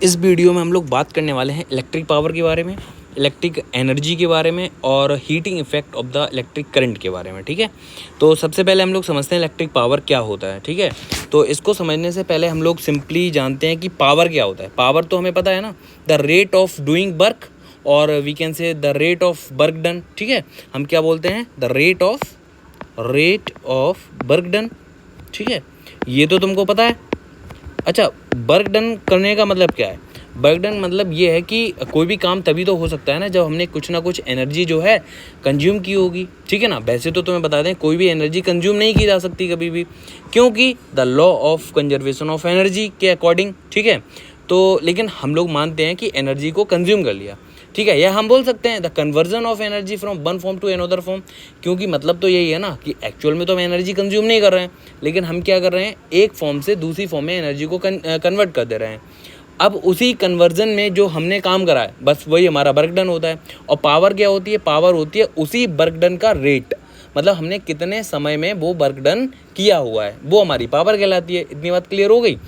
इस वीडियो में हम लोग बात करने वाले हैं इलेक्ट्रिक पावर के बारे में, इलेक्ट्रिक एनर्जी के बारे में और heating effect of the electric current के बारे में। ठीक है, तो सबसे पहले हम लोग समझते हैं इलेक्ट्रिक पावर क्या होता है। ठीक है, तो इसको समझने से पहले हम लोग सिंपली जानते हैं कि पावर क्या होता है। पावर तो हमें पता है ना, the rate of doing work और we can say the rate of work done. ठीक है, हम क्या बोलते हैं, the rate of work done. ठीक है, ये तो तुमको पता है। अच्छा, वर्क डन करने का मतलब क्या है? वर्क डन मतलब ये है कि कोई भी काम तभी तो हो सकता है ना जब हमने कुछ ना कुछ एनर्जी जो है कंज्यूम की होगी। ठीक है ना, वैसे तो तुम्हें बता दें कोई भी एनर्जी कंज्यूम नहीं की जा सकती कभी भी, क्योंकि the law of conservation of energy के अकॉर्डिंग। ठीक है, तो लेकिन हम लोग मानते हैं कि एनर्जी को कंज्यूम कर लिया। ठीक है, या हम बोल सकते हैं the conversion of energy from one form to another form, क्योंकि मतलब तो यही है ना कि एक्चुअल में तो हम एनर्जी कंज्यूम नहीं कर रहे हैं, लेकिन हम क्या कर रहे हैं, एक फॉर्म से दूसरी फॉर्म में एनर्जी को कन्वर्ट कर दे रहे हैं। अब उसी कन्वर्जन में जो हमने काम करा है बस वही हमारा वर्क डन होता है। और पावर क्या होती है? पावर होती है उसी वर्क डन का रेट, मतलब हमने कितने समय में वो वर्क डन किया हुआ है, वो हमारी पावर कहलाती है। इतनी बात क्लियर हो गई?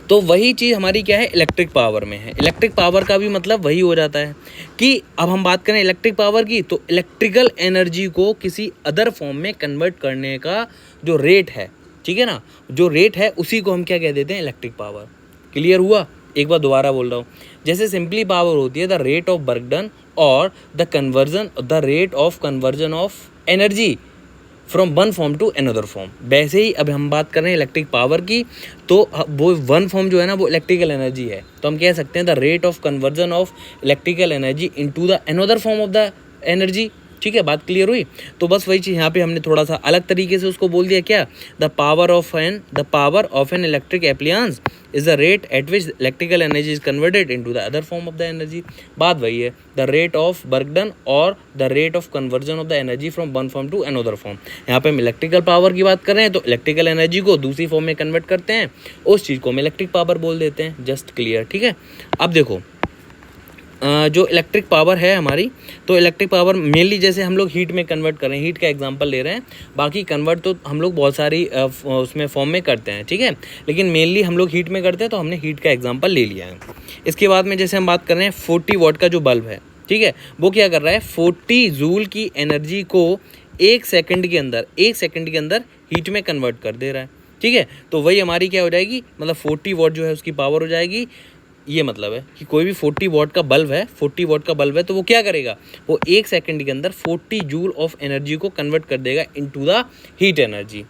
तो वही चीज़ हमारी क्या है, इलेक्ट्रिक पावर में है। इलेक्ट्रिक पावर का भी मतलब वही हो जाता है कि अब हम बात करें इलेक्ट्रिक पावर की, तो इलेक्ट्रिकल एनर्जी को किसी अदर फॉर्म में कन्वर्ट करने का जो रेट है, ठीक है ना, जो रेट है उसी को हम क्या कह देते हैं, इलेक्ट्रिक पावर। क्लियर हुआ? एक बार दोबारा बोल रहा हूँ, जैसे सिंपली पावर होती है the rate of work done और the rate of conversion of energy from one form to another form, वैसे ही अब हम बात कर रहे हैं इलेक्ट्रिक पावर की, तो वो वन फॉर्म जो है ना वो इलेक्ट्रिकल एनर्जी है, तो हम कह सकते हैं the rate of conversion of electrical energy into the another form of the energy. ठीक है, बात क्लियर हुई? तो बस वही चीज़ यहाँ पे हमने थोड़ा सा अलग तरीके से उसको बोल दिया, क्या, the power of an electric appliance is the rate at which electrical energy is converted into the other form of the energy. बात वही है, the rate of work done और the rate of conversion of the energy from one form to another form. यहाँ पे हम electrical power की बात कर रहे हैं, तो इलेक्ट्रिकल एनर्जी को दूसरी फॉर्म में कन्वर्ट करते हैं, उस चीज़ को हम इलेक्ट्रिक पावर बोल देते हैं। Just clear? ठीक है, अब देखो जो इलेक्ट्रिक पावर है हमारी, तो इलेक्ट्रिक पावर मेनली जैसे हम लोग हीट में कन्वर्ट कर रहे हैं, हीट का एग्जांपल ले रहे हैं, बाकी कन्वर्ट तो हम लोग बहुत सारी उसमें फॉर्म में करते हैं। ठीक है, लेकिन मेनली हम लोग हीट में करते हैं, तो हमने हीट का एग्जांपल ले लिया है। इसके बाद में जैसे हम बात कर रहे हैं 40 वाट का जो बल्ब है, ठीक है, वो क्या कर रहा है, 40 जूल की एनर्जी को एक सेकेंड के अंदर हीट में कन्वर्ट कर दे रहा है। ठीक है, तो वही हमारी क्या हो जाएगी, मतलब 40 वाट जो है उसकी पावर हो जाएगी। ये मतलब है कि कोई भी 40 वाट का बल्ब है, तो वो क्या करेगा, वो एक सेकंड के अंदर 40 जूल ऑफ एनर्जी को कन्वर्ट कर देगा इनटू द हीट एनर्जी।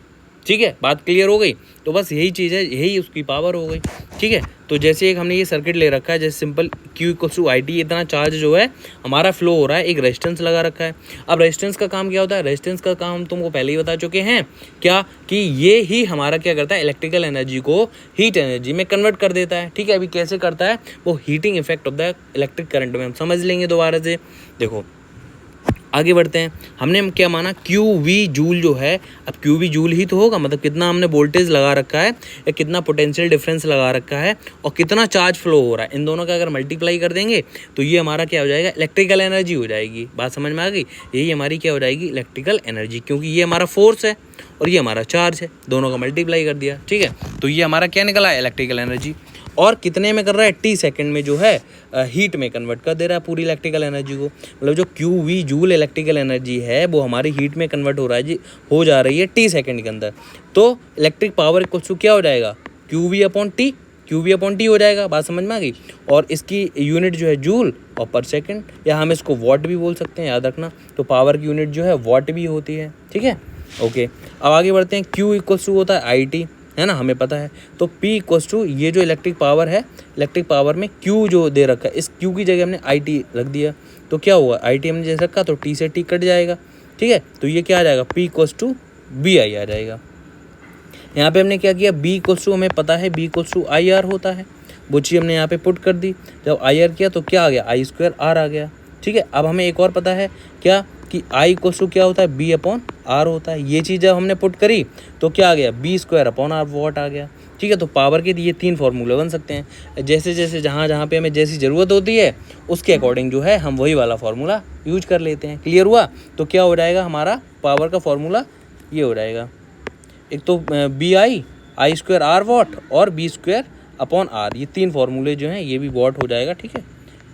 ठीक है, बात क्लियर हो गई? तो बस यही चीज़ है, यही उसकी पावर हो गई। ठीक है, तो जैसे एक हमने ये सर्किट ले रखा है, जैसे सिंपल Q = IT, इतना चार्ज जो है हमारा फ्लो हो रहा है, एक रेजिस्टेंस लगा रखा है। अब रेजिस्टेंस का काम क्या होता है? रेजिस्टेंस का काम हम तुमको पहले ही बता चुके हैं, क्या, कि ये ही हमारा क्या करता है, इलेक्ट्रिकल एनर्जी को हीट एनर्जी में कन्वर्ट कर देता है। ठीक है, अभी कैसे करता है, वो heating effect of the electric current में हम समझ लेंगे दोबारा से। देखो आगे बढ़ते हैं, हमने क्या माना, QV जूल जो है, अब QV जूल ही तो होगा, मतलब कितना हमने वोल्टेज लगा रखा है या कितना पोटेंशियल डिफरेंस लगा रखा है और कितना चार्ज फ्लो हो रहा है, इन दोनों का अगर मल्टीप्लाई कर देंगे तो ये हमारा क्या हो जाएगा, इलेक्ट्रिकल एनर्जी हो जाएगी। बात समझ में आ गई? यही हमारी क्या हो जाएगी, इलेक्ट्रिकल एनर्जी, क्योंकि ये हमारा फोर्स है और ये हमारा चार्ज है, दोनों का मल्टीप्लाई कर दिया। ठीक है, तो ये हमारा क्या निकला है, इलेक्ट्रिकल एनर्जी। और कितने में कर रहा है, T सेकंड में जो है हीट में कन्वर्ट कर दे रहा है पूरी इलेक्ट्रिकल एनर्जी को, मतलब जो QV जूल इलेक्ट्रिकल एनर्जी है वो हमारी हीट में कन्वर्ट हो रहा है जी, हो जा रही है T सेकंड के अंदर। तो इलेक्ट्रिक पावर कुछ क्या हो जाएगा, QV/T हो जाएगा। बात समझ में आ गई? और इसकी यूनिट जो है जूल और पर सेकंड, या हम इसको वॉट भी बोल सकते हैं, याद रखना। तो पावर की यूनिट जो है वॉट भी होती है। ठीक है, ओके, अब आगे बढ़ते हैं। Q होता है IT, है ना, हमें पता है। तो P ये जो इलेक्ट्रिक पावर है, इलेक्ट्रिक पावर में Q जो दे रखा है, इस Q की जगह हमने IT रख दिया, तो क्या हुआ, IT हमने जैसे रखा तो T से T कट जाएगा। ठीक है, तो ये क्या आ जाएगा, P = BI आ जाएगा। यहाँ पे हमने क्या किया, B हमें पता है B = IR होता है, वो चीज़ हमने यहाँ पे पुट कर दी। जब IR किया तो क्या आ गया, I² R आ गया। ठीक है, अब हमें एक और पता है क्या, कि I क्या होता है, B/R होता है। ये चीज़ जब हमने पुट करी तो क्या आ गया, B² R वॉट आ गया। ठीक है, तो पावर के ये 3 फार्मूले बन सकते हैं, जैसे जैसे जहाँ पे हमें जैसी ज़रूरत होती है उसके अकॉर्डिंग जो है हम वही वाला फार्मूला यूज कर लेते हैं। क्लियर हुआ? तो क्या हो जाएगा, हमारा पावर का फार्मूला ये हो जाएगा, एक तो BI I² R वॉट और B² अपॉन आर, ये 3 फॉर्मूले जो हैं ये भी वॉट हो जाएगा, ठीक है,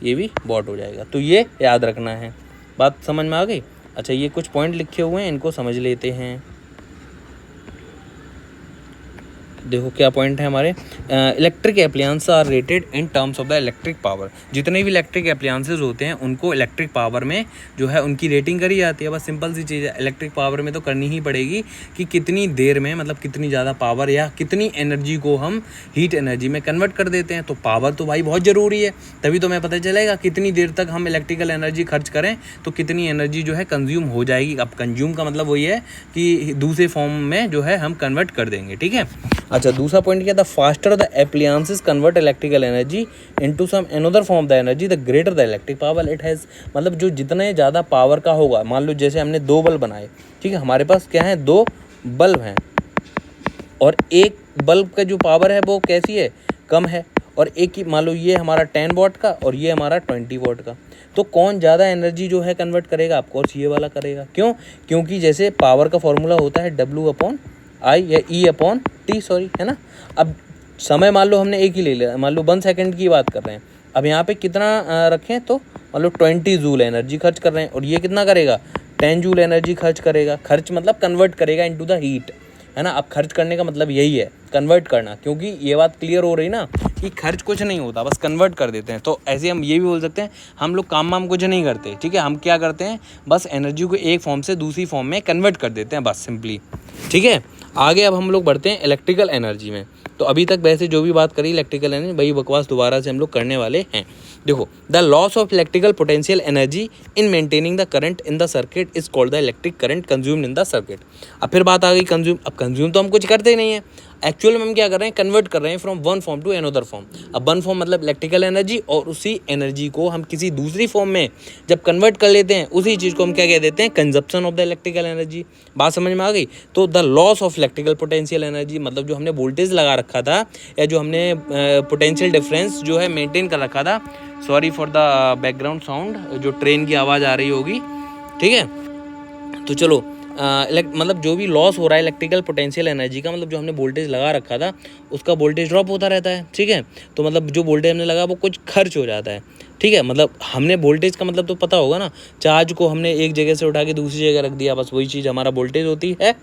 ये भी वॉट हो जाएगा। तो ये याद रखना है, बात समझ में आ गई। अच्छा, ये कुछ पॉइंट लिखे हुए हैं, इनको समझ लेते हैं। देखो क्या पॉइंट है हमारे, electric appliance are rated in terms of the electric power. जितने भी इलेक्ट्रिक एप्लायंसेज होते हैं उनको इलेक्ट्रिक पावर में जो है उनकी रेटिंग करी जाती है। बस सिंपल सी चीज़ है, इलेक्ट्रिक पावर में तो करनी ही पड़ेगी कि कितनी देर में, मतलब कितनी ज़्यादा पावर या कितनी एनर्जी को हम हीट एनर्जी में कन्वर्ट कर देते हैं। तो पावर तो भाई बहुत ज़रूरी है, तभी तो मैं पता चलेगा कितनी देर तक हम इलेक्ट्रिकल एनर्जी खर्च करें तो कितनी एनर्जी जो है कंज्यूम हो जाएगी। अब कंज्यूम का मतलब वही है कि दूसरे फॉर्म में जो है हम कन्वर्ट कर देंगे, ठीक है। अच्छा, दूसरा पॉइंट क्या था, faster the appliances convert electrical energy into some another form of the energy the greater the electric power it has. मतलब जो जितने ज़्यादा पावर का होगा, मान लो जैसे हमने 2 बल्ब बनाए, ठीक है, हमारे पास क्या है, 2 बल्ब हैं और एक बल्ब का जो पावर है वो कैसी है, कम है, और एक ही मान लो ये हमारा 10 वॉट का और ये हमारा 20 वॉट का, तो कौन ज़्यादा एनर्जी जो है कन्वर्ट करेगा, ऑफकोर्स ये वाला करेगा। क्यों? क्योंकि जैसे पावर का फॉर्मूला होता है W/I या E/T, सॉरी, है ना। अब समय मान लो हमने एक ही ले लिया, मान लो 1 सेकंड की बात कर रहे हैं। अब यहाँ पे कितना रखें, तो मान लो 20 जूल एनर्जी खर्च कर रहे हैं, और ये कितना करेगा, 10 जूल एनर्जी खर्च करेगा। खर्च मतलब कन्वर्ट करेगा इनटू द हीट, है ना। अब खर्च करने का मतलब यही है, कन्वर्ट करना, क्योंकि ये बात क्लियर हो रही ना कि खर्च कुछ नहीं होता, बस कन्वर्ट कर देते हैं। तो ऐसे हम ये भी बोल सकते हैं, हम लोग काम वाम कुछ नहीं करते, ठीक है, हम क्या करते हैं, बस एनर्जी को एक फॉर्म से दूसरी फॉर्म में कन्वर्ट कर देते हैं, बस सिंपली, ठीक है। आगे अब हम लोग बढ़ते हैं इलेक्ट्रिकल एनर्जी में। तो अभी तक वैसे जो भी बात करी इलेक्ट्रिकल एनर्जी, वही बकवास दोबारा से हम लोग करने वाले हैं। देखो, the loss of electrical potential energy in maintaining the current in the circuit is called the electric current consumed in the circuit. अब फिर बात आ गई कंज्यूम। अब कंज्यूम तो हम कुछ करते ही नहीं है, एक्चुअल में हम क्या कर रहे हैं, कन्वर्ट कर रहे हैं from one form to another form. अब वन फॉर्म मतलब इलेक्ट्रिकल एनर्जी, और उसी एनर्जी को हम किसी दूसरी फॉर्म में जब कन्वर्ट कर लेते हैं, उसी चीज़ को हम क्या कह देते हैं, consumption of the electrical energy. बात समझ में आ गई। तो the loss of electrical potential energy मतलब जो हमने वोल्टेज लगा रखा था या जो हमने पोटेंशियल डिफरेंस जो है मेंटेन कर रखा था, sorry for the background sound, जो ट्रेन की आवाज़ आ रही होगी, ठीक है। तो चलो, मतलब जो भी लॉस हो रहा है इलेक्ट्रिकल पोटेंशियल एनर्जी का, मतलब जो हमने वोल्टेज लगा रखा था उसका वोल्टेज ड्रॉप होता रहता है, ठीक है। तो मतलब जो वोल्टेज हमने लगा वो कुछ खर्च हो जाता है, ठीक है। मतलब हमने वोल्टेज का मतलब तो पता होगा ना, चार्ज को हमने एक जगह से उठा के दूसरी जगह रख दिया, बस वही चीज़ हमारा वोल्टेज होती है।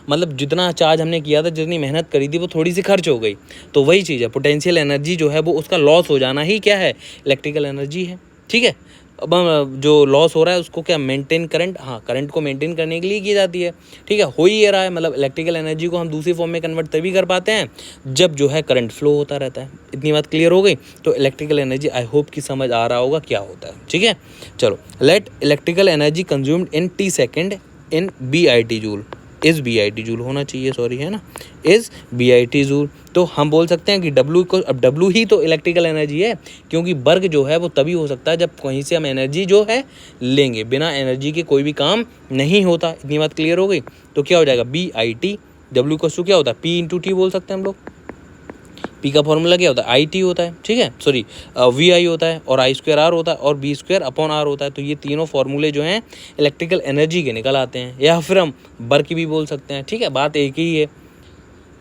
मतलब जितना चार्ज हमने किया था, जितनी मेहनत करी थी, वो थोड़ी सी खर्च हो गई, तो वही चीज़ है पोटेंशियल एनर्जी जो है वो उसका लॉस हो जाना ही क्या है, इलेक्ट्रिकल एनर्जी है, ठीक है। अब जो लॉस हो रहा है उसको क्या, मेंटेन करंट, हाँ, करंट को मेंटेन करने के लिए की जाती है, ठीक है। हो ही ये रहा है, मतलब इलेक्ट्रिकल एनर्जी को हम दूसरी फॉर्म में कन्वर्ट तभी कर पाते हैं जब जो है करंट फ्लो होता रहता है। इतनी बात क्लियर हो गई। तो इलेक्ट्रिकल एनर्जी आई होप कि समझ आ रहा होगा क्या होता है, ठीक है। चलो, let electrical energy consumed in T second in BIT joule, इस BIT जूल होना चाहिए, सॉरी, है ना, इस BIT जूल। तो हम बोल सकते हैं कि W को, अब W ही तो इलेक्ट्रिकल एनर्जी है, क्योंकि वर्क जो है वो तभी हो सकता है जब कहीं से हम एनर्जी जो है लेंगे, बिना एनर्जी के कोई भी काम नहीं होता। इतनी बात क्लियर हो गई। तो क्या हो जाएगा, BIT, W को क्या होता है, P/T बोल सकते हैं हम लोग। P का फॉर्मूला क्या होता है, IT होता है, ठीक है, सॉरी VI होता है, और I²R होता है, और B²/R होता है। तो ये तीनों फॉर्मूले जो हैं इलेक्ट्रिकल एनर्जी के निकल आते हैं, या फिर हम वर्क भी बोल सकते हैं, ठीक है। बात एक ही है।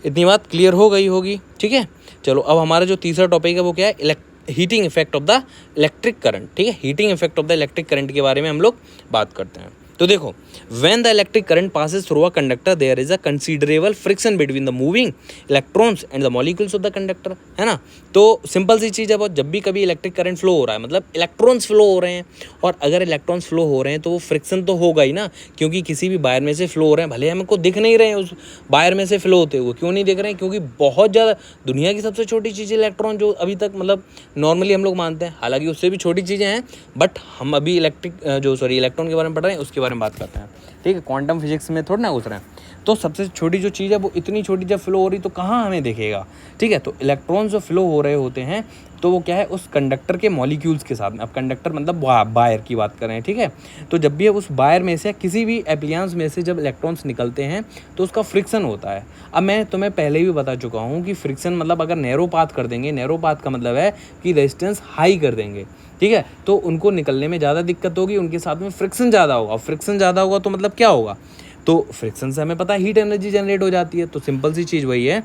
इतनी बात क्लियर हो गई होगी, ठीक है। चलो, अब हमारा जो तीसरा टॉपिक है वो क्या है, heating effect of the electric current, ठीक है। Heating effect of the electric current के बारे में हम लोग बात करते हैं। तो देखो, when the electric current passes through a conductor there is a considerable friction between the moving electrons and the molecules of the conductor, है ना। तो सिंपल सी चीज़ है बहुत, जब भी कभी इलेक्ट्रिक करंट फ्लो हो रहा है, मतलब इलेक्ट्रॉन्स फ्लो हो रहे हैं, और अगर इलेक्ट्रॉन्स फ्लो हो रहे हैं तो वो फ्रिक्शन तो होगा ही ना, क्योंकि किसी भी वायर में से फ्लो हो रहे हैं, भले हमको दिख नहीं रहे हैं उस वायर में से फ्लो होते हुए। क्यों नहीं दिख रहे हैं, क्योंकि बहुत ज़्यादा दुनिया की सबसे छोटी चीज़ इलेक्ट्रॉन, जो अभी तक मतलब नॉर्मली हम लोग मानते हैं, हालांकि उससे भी छोटी चीज़ें हैं, बट हम अभी इलेक्ट्रॉन के बारे में पढ़ रहे हैं, उसके बारे में बात करते हैं, ठीक है। क्वांटम फिजिक्स में थोड़ा ना घुस रहे हैं। तो सबसे छोटी जो चीज़ है वो इतनी छोटी जब फ्लो हो रही तो कहाँ हमें दिखेगा, ठीक है। तो इलेक्ट्रॉन्स जो फ्लो हो रहे होते हैं तो वो क्या है, उस कंडक्टर के मॉलिक्यूल्स के साथ में। अब कंडक्टर मतलब वायर की बात कर रहे हैं, ठीक है। तो जब भी उस वायर में से किसी भी एप्लियंस में से जब इलेक्ट्रॉन्स निकलते हैं तो उसका फ्रिक्शन होता है। अब मैं तुम्हें पहले भी बता चुका हूँ कि फ्रिक्शन मतलब अगर नैरो पाथ कर देंगे, नैरो पाथ का मतलब है कि रेजिस्टेंस हाई कर देंगे, ठीक है, तो उनको निकलने में ज़्यादा दिक्कत होगी, उनके साथ में फ्रिक्शन ज़्यादा होगा। फ्रिक्शन ज़्यादा होगा तो मतलब क्या होगा, तो फ्रिक्शन से हमें पता है हीट एनर्जी जनरेट हो जाती है। तो सिंपल सी चीज़ वही है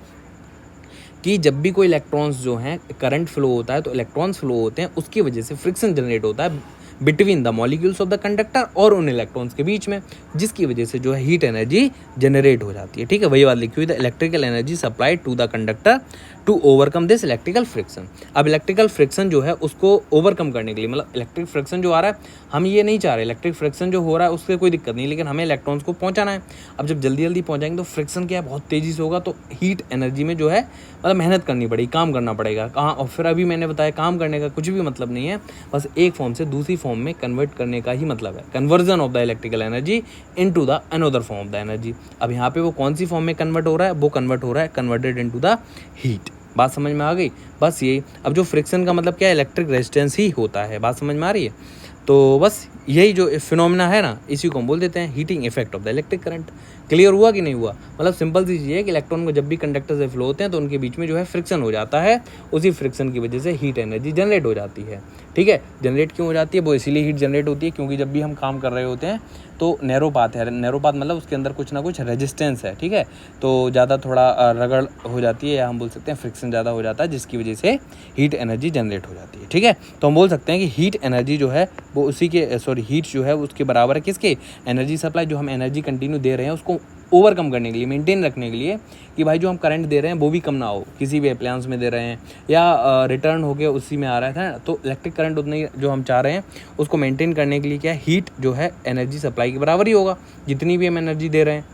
कि जब भी कोई इलेक्ट्रॉन्स जो हैं करंट फ्लो होता है तो इलेक्ट्रॉन्स फ्लो होते हैं, उसकी वजह से फ्रिक्शन जनरेट होता है between the molecules of the conductor और उन इलेक्ट्रॉन्स के बीच में, जिसकी वजह से जो है हीट एनर्जी जनरेट हो जाती है। ठीक है, वही बात लिखी हुई, the electrical energy supplied to the conductor to overcome this electrical friction. अब इलेक्ट्रिकल फ्रिक्शन जो है उसको ओवरकम करने के लिए, मतलब इलेक्ट्रिक फ्रिक्शन जो आ रहा है, हम ये नहीं चाह रहे इलेक्ट्रिक फ्रिक्शन जो हो रहा है उससे कोई दिक्कत नहीं, लेकिन हमें इलेक्ट्रॉन्स को पहुंचाना है। अब जब जल्दी जल्दी पहुंचाएंगे तो फ्रिक्शन क्या है, बहुत तेज़ी से होगा, तो हीट एनर्जी में जो है मतलब मेहनत करनी पड़ेगी, काम करना पड़ेगा कहाँ। और फिर अभी मैंने बताया काम करने का कुछ भी मतलब नहीं है, बस एक फॉर्म से दूसरी फॉर्म में कन्वर्ट करने का ही मतलब है, conversion of the electrical energy into the another form of the energy. अब यहाँ पे वो कौन सी फॉर्म में कन्वर्ट हो रहा है, वो कन्वर्ट हो रहा है कन्वर्टेड इनटू द हीट। बात समझ में आ गई, बस यही। अब जो फ्रिक्शन का मतलब क्या है, इलेक्ट्रिक रेजिस्टेंस ही होता है, बात समझ में आ रही है। तो बस यही जो फिनोमेना है ना, इसी को हम बोल देते हैं heating effect of the electric current. Clear हुआ कि नहीं हुआ? मतलब सिंपल सी चीज़ है कि इलेक्ट्रॉन को जब भी कंडक्टर से फ्लो होते हैं तो उनके बीच में जो है फ्रिक्शन हो जाता है, उसी फ्रिक्शन की वजह से हीट एनर्जी जनरेट हो जाती है। ठीक है, जनरेट क्यों हो जाती है, वो इसीलिए हीट जनरेट होती है क्योंकि जब भी हम काम कर रहे होते हैं तो नैरो पाथ है, नैरो पाथ मतलब उसके अंदर कुछ ना कुछ रेजिस्टेंस है। ठीक है, तो ज़्यादा थोड़ा रगड़ हो जाती है, या हम बोल सकते हैं फ्रिक्शन ज़्यादा हो जाता है, जिसकी वजह से हीट एनर्जी जनरेट हो जाती है। ठीक है, तो हम बोल सकते हैं कि हीट एनर्जी जो है वो उसी के हीट जो है उसके बराबर है किसके, एनर्जी सप्लाई, जो हम एनर्जी कंटिन्यू दे रहे हैं उसको ओवरकम करने के लिए, मेंटेन रखने के लिए, कि भाई जो हम करंट दे रहे हैं वो भी कम ना हो, किसी भी अप्लायंस में दे रहे हैं या रिटर्न हो गया उसी में आ रहा था, तो इलेक्ट्रिक करंट उतनी जो हम चाह रहे हैं उसको मेंटेन करने के लिए क्या, हीट जो है एनर्जी सप्लाई के बराबर ही होगा, जितनी भी हम एनर्जी दे रहे हैं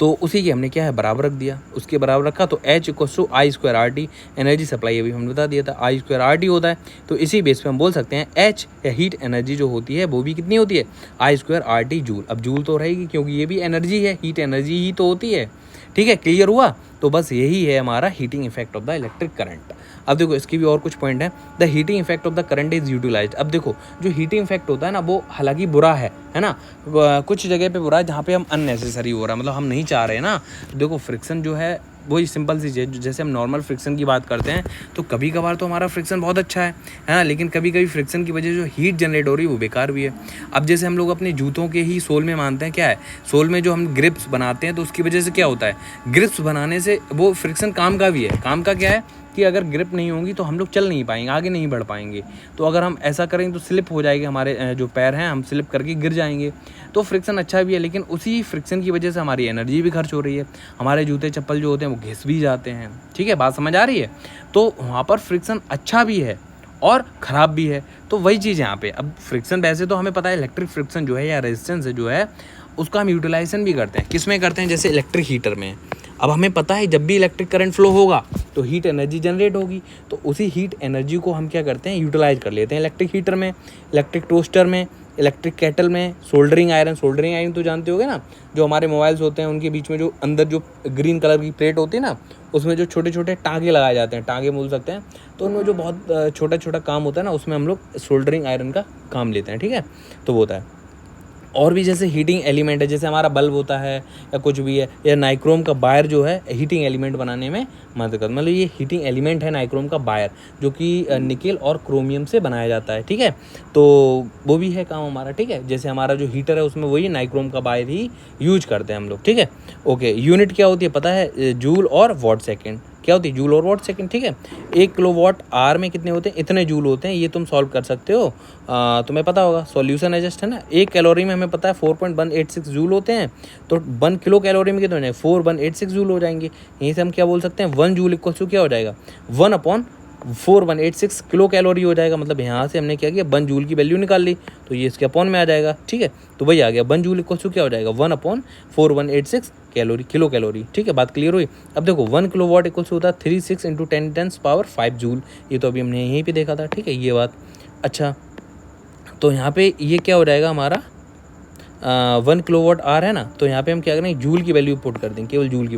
तो उसी की हमने क्या है बराबर रख दिया, उसके बराबर रखा तो H = I²RT, एनर्जी सप्लाई अभी हमने बता दिया था I²RT होता है, तो इसी बेस पे हम बोल सकते हैं H या हीट एनर्जी जो होती है वो भी कितनी होती है, I²RT जूल। अब जूल तो रहेगी क्योंकि ये भी एनर्जी है, हीट एनर्जी ही तो होती है। ठीक है, क्लियर हुआ? तो बस यही है हमारा heating effect of the electric current. अब देखो इसकी भी और कुछ पॉइंट है, the heating effect of the current is utilised. अब देखो जो हीटिंग इफेक्ट होता है ना वो हालांकि बुरा है ना, कुछ जगह पे बुरा है जहाँ पे हम अननेसेसरी हो रहा है, मतलब हम नहीं चाह रहे ना। देखो फ्रिक्शन जो है वही सिंपल सी चीज़, जैसे हम नॉर्मल फ्रिक्शन की बात करते हैं तो कभी कभार तो हमारा फ्रिक्शन बहुत अच्छा है ना, लेकिन कभी कभी फ्रिक्शन की वजह से जो हीट जनरेट हो रही है वो बेकार भी है। अब जैसे हम लोग अपने जूतों के ही सोल में मानते हैं क्या है, सोल में जो हम ग्रिप्स बनाते हैं तो उसकी वजह से क्या होता है, ग्रिप्स बनाने से वो फ्रिक्शन काम का भी है। काम का क्या है कि अगर ग्रिप नहीं होगी तो हम लोग चल नहीं पाएंगे, आगे नहीं बढ़ पाएंगे। तो अगर हम ऐसा करेंगे तो स्लिप हो जाएगी, हमारे जो पैर हैं हम स्लिप करके गिर जाएंगे। तो फ्रिक्शन अच्छा भी है, लेकिन उसी फ्रिक्शन की वजह से हमारी एनर्जी भी खर्च हो रही है, हमारे जूते चप्पल जो होते हैं वो घिस भी जाते हैं। ठीक है, बात समझ आ रही है? तो वहाँ पर फ्रिक्शन अच्छा भी है और ख़राब भी है। तो वही चीज़ यहाँ पे, अब फ्रिक्शन वैसे तो हमें पता है इलेक्ट्रिक फ्रिक्शन जो है या रेजिस्टेंस जो है उसका हम यूटिलाइजेशन भी करते हैं। किस में करते हैं, जैसे इलेक्ट्रिक हीटर में। अब हमें पता है जब भी इलेक्ट्रिक करंट फ्लो होगा तो हीट एनर्जी जनरेट होगी, तो उसी हीट एनर्जी को हम क्या करते हैं, यूटिलाइज कर लेते हैं इलेक्ट्रिक हीटर में, इलेक्ट्रिक टोस्टर में, इलेक्ट्रिक केटल में, सोल्डरिंग आयरन तो जानते होगे ना, जो हमारे मोबाइल्स होते हैं उनके बीच में जो अंदर जो ग्रीन कलर की प्लेट होती है ना, उसमें जो छोटे छोटे टाँगे लगाए जाते हैं, टाँगे बोल सकते हैं, तो उनमें जो बहुत छोटा छोटा काम होता है ना, उसमें हम लोग सोल्डरिंग आयरन का काम लेते हैं। ठीक है, तो वो होता है। और भी जैसे हीटिंग एलिमेंट है, जैसे हमारा बल्ब होता है या कुछ भी है, या नाइक्रोम का बायर जो है हीटिंग एलिमेंट बनाने में मदद करता है। मतलब ये हीटिंग एलिमेंट है नाइक्रोम का बायर, जो कि निकेल और क्रोमियम से बनाया जाता है। ठीक है, तो वो भी है काम हमारा। ठीक है, जैसे हमारा जो हीटर है उसमें वही नाइक्रोम का बायर ही यूज करते हैं हम लोग। ठीक है, ओके। यूनिट क्या होती है पता है, जूल और वॉट सेकेंड। क्या होती है, जूल और वॉट सेकंड। ठीक है, 1 किलोवाट आवर में कितने होते हैं, इतने जूल होते हैं। ये तुम सॉल्व कर सकते हो, तुम्हें पता होगा, सॉल्यूशन है जस्ट, है ना। 1 कैलोरी में हमें पता है 4.186 जूल होते हैं, तो 1 किलो कैलोरी में कितने हो जाएंगे, 4186 जूल हो जाएंगे। यहीं से हम क्या बोल सकते हैं, 1 जूल इक्वल टू क्या हो जाएगा, 1/4186 किलो कैलोरी हो जाएगा। मतलब यहाँ से हमने क्या किया, 1 जूल की वैल्यू निकाल ली, तो ये इसके अपॉन में आ जाएगा। ठीक है, तो वही आ गया, 1 जूल इक्वल टू क्या हो जाएगा, 1/4186 किलो कैलोरी। ठीक है, बात क्लियर हुई। अब देखो 1 किलोवाट इक्वल्स होता है 36 × 10⁵ जूल। ये तो अभी हमने यहीं पे देखा था। ठीक है, ये बात। अच्छा, तो यहाँ पे ये क्या हो जाएगा हमारा, 1 किलोवाट आवर है ना, तो यहाँ पे हम क्या करेंगे, जूल की वैल्यू पुट कर देंगे, केवल जूल की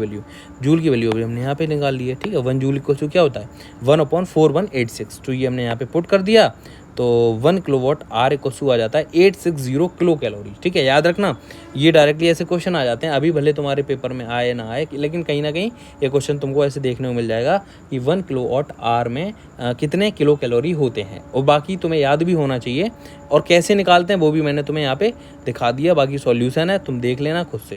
वैल्यू अभी हमने यहाँ पे निकाल ली है। ठीक है, 1 जूल इक्वल टू क्या होता है, 1/4186। तो ये हमने यहाँ पे पुट कर दिया, तो 1 किलोवाट आवर इक्वल आ जाता है 860 किलो कैलोरी। ठीक है, याद रखना, ये डायरेक्टली ऐसे क्वेश्चन आ जाते हैं। अभी भले तुम्हारे पेपर में आए ना आए, लेकिन कहीं ना कहीं ये क्वेश्चन तुमको ऐसे देखने को मिल जाएगा कि 1 किलोवाट आवर में कितने किलो कैलोरी होते हैं, और बाकी तुम्हें याद भी होना चाहिए। और कैसे निकालते हैं वो भी मैंने तुम्हें यहाँ पे दिखा दिया, बाकी सॉल्यूशन है, तुम देख लेना खुद से।